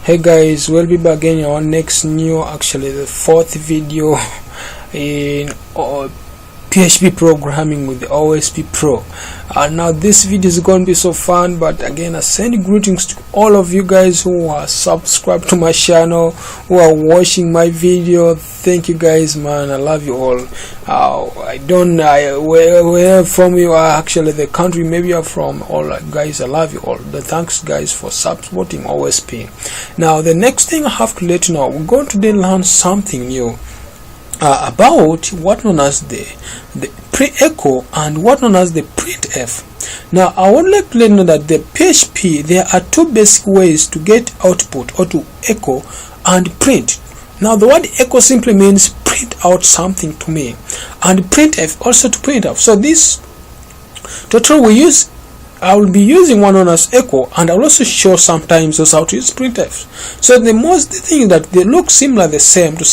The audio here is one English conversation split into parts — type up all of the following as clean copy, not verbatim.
Hey guys, we'll be back in our next new, actually the fourth video in PHP programming with the OSP Pro. Now this video is going to be so fun, but again I send greetings to all of you guys who are subscribed to my channel, who are watching my video. Thank you guys, man. I love you all. Where from you are, actually the country maybe you're from, all guys, I love you all. Thanks guys for supporting OSP. Now the next thing I have to let you know, we're going to then learn something new about what known as the pre-echo and what known as the printf. Now I would like to let you know that the PHP, there are two basic ways to get output, or to echo and print. Now the word echo simply means print out something to me, and printf also to print out. So this tutorial I will be using one known as echo, and I'll also show sometimes also how to use printf. So the thing is that they look similar, the same to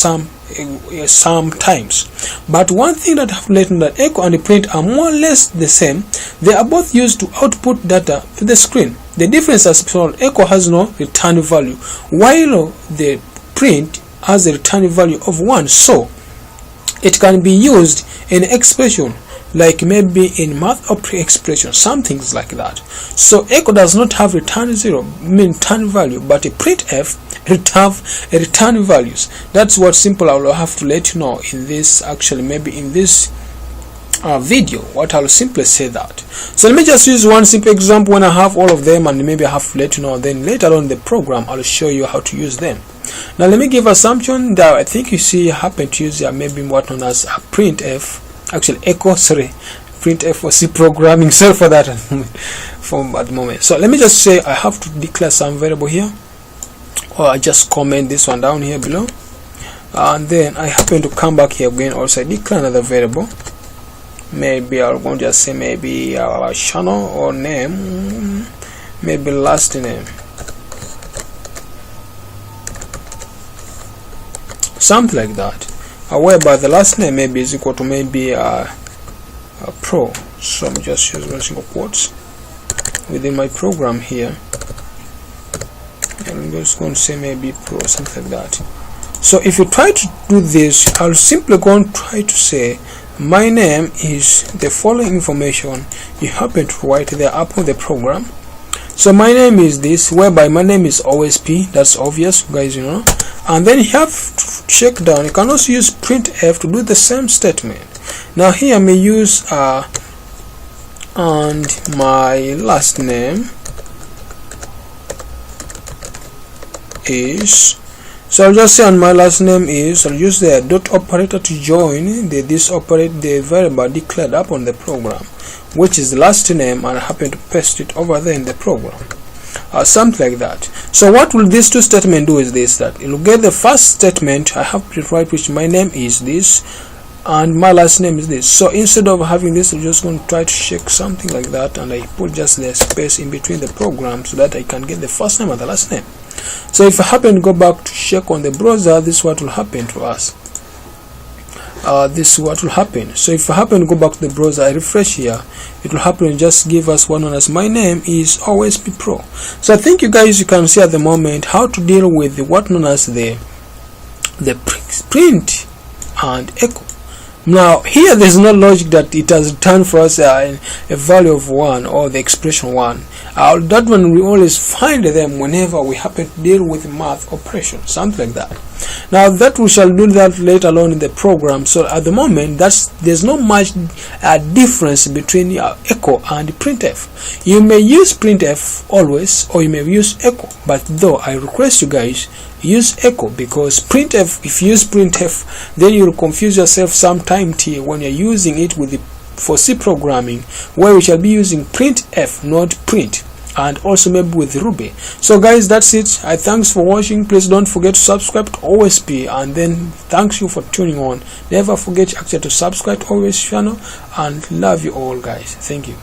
sometimes, but one thing that I have learned that echo and the print are more or less the same. They are both used to output data to the screen. The difference is echo has no return value, while the print has a return value of 1, so it can be used in expression like maybe in math or expression, some things like that. So echo does not have return value, but a printf have a return values. That's what simple I will have to let you know in this, actually maybe in this video, what I'll simply say that. So let me just use one simple example when I have all of them, and maybe I have to let you know, then later on the program I'll show you how to use them. Now let me give assumption that I think you see I happen to use maybe what known as a printf, actually echo, printf for C programming, sorry for that from at the moment. So let me just say I have to declare some variable here, or I just comment this one down here below, and then I happen to come back here again, also I declare another variable. Maybe I'm going to just say maybe our channel or name, maybe last name, something like that, whereby the last name maybe is equal to maybe a pro. So I'm just using single quotes within my program here, and I'm just going to say maybe pro, something like that. So if you try to do this, I'll simply go and try to say my name is the following information you happen to write there upon the program. So my name is this, whereby my name is OSP, that's obvious guys, you know. And then you have to check down, you can also use printf to do the same statement. Now here I may use and my last name is, so I'll just say and my last name is, I'll use the dot operator to join the variable declared up on the program, which is the last name, and I happen to paste it over there in the program, something like that. So what will these two statements do is this, that it will get the first statement I have to write, which my name is this and my last name is this. So instead of having this, I'm just going to try to check something like that, and I put just the space in between the program so that I can get the first name and the last name. So if I happen to go back to check on the browser, this is what will happen to us. This is what will happen. So if I happen to go back to the browser, I refresh here, it will happen and just give us one known as my name is OSP Pro. So I think you guys, you can see at the moment how to deal with what known as the print and echo. Now here there's no logic that it has returned for us a value of 1 or the expression 1. That one we always find them whenever we happen to deal with math operation, something like that. Now that we shall do that later on in the program. So at the moment there's not much difference between echo and printf. You may use printf always, or you may use echo, but though I request you guys use echo, because printf, if you use printf, then you'll confuse yourself sometime when you're using it with for C programming, where we shall be using printf, not print, and also maybe with Ruby. So guys, that's it. Thanks for watching. Please don't forget to subscribe to OSP, and then thanks you for tuning on. Never forget actually to subscribe to OSP channel, and love you all guys. Thank you.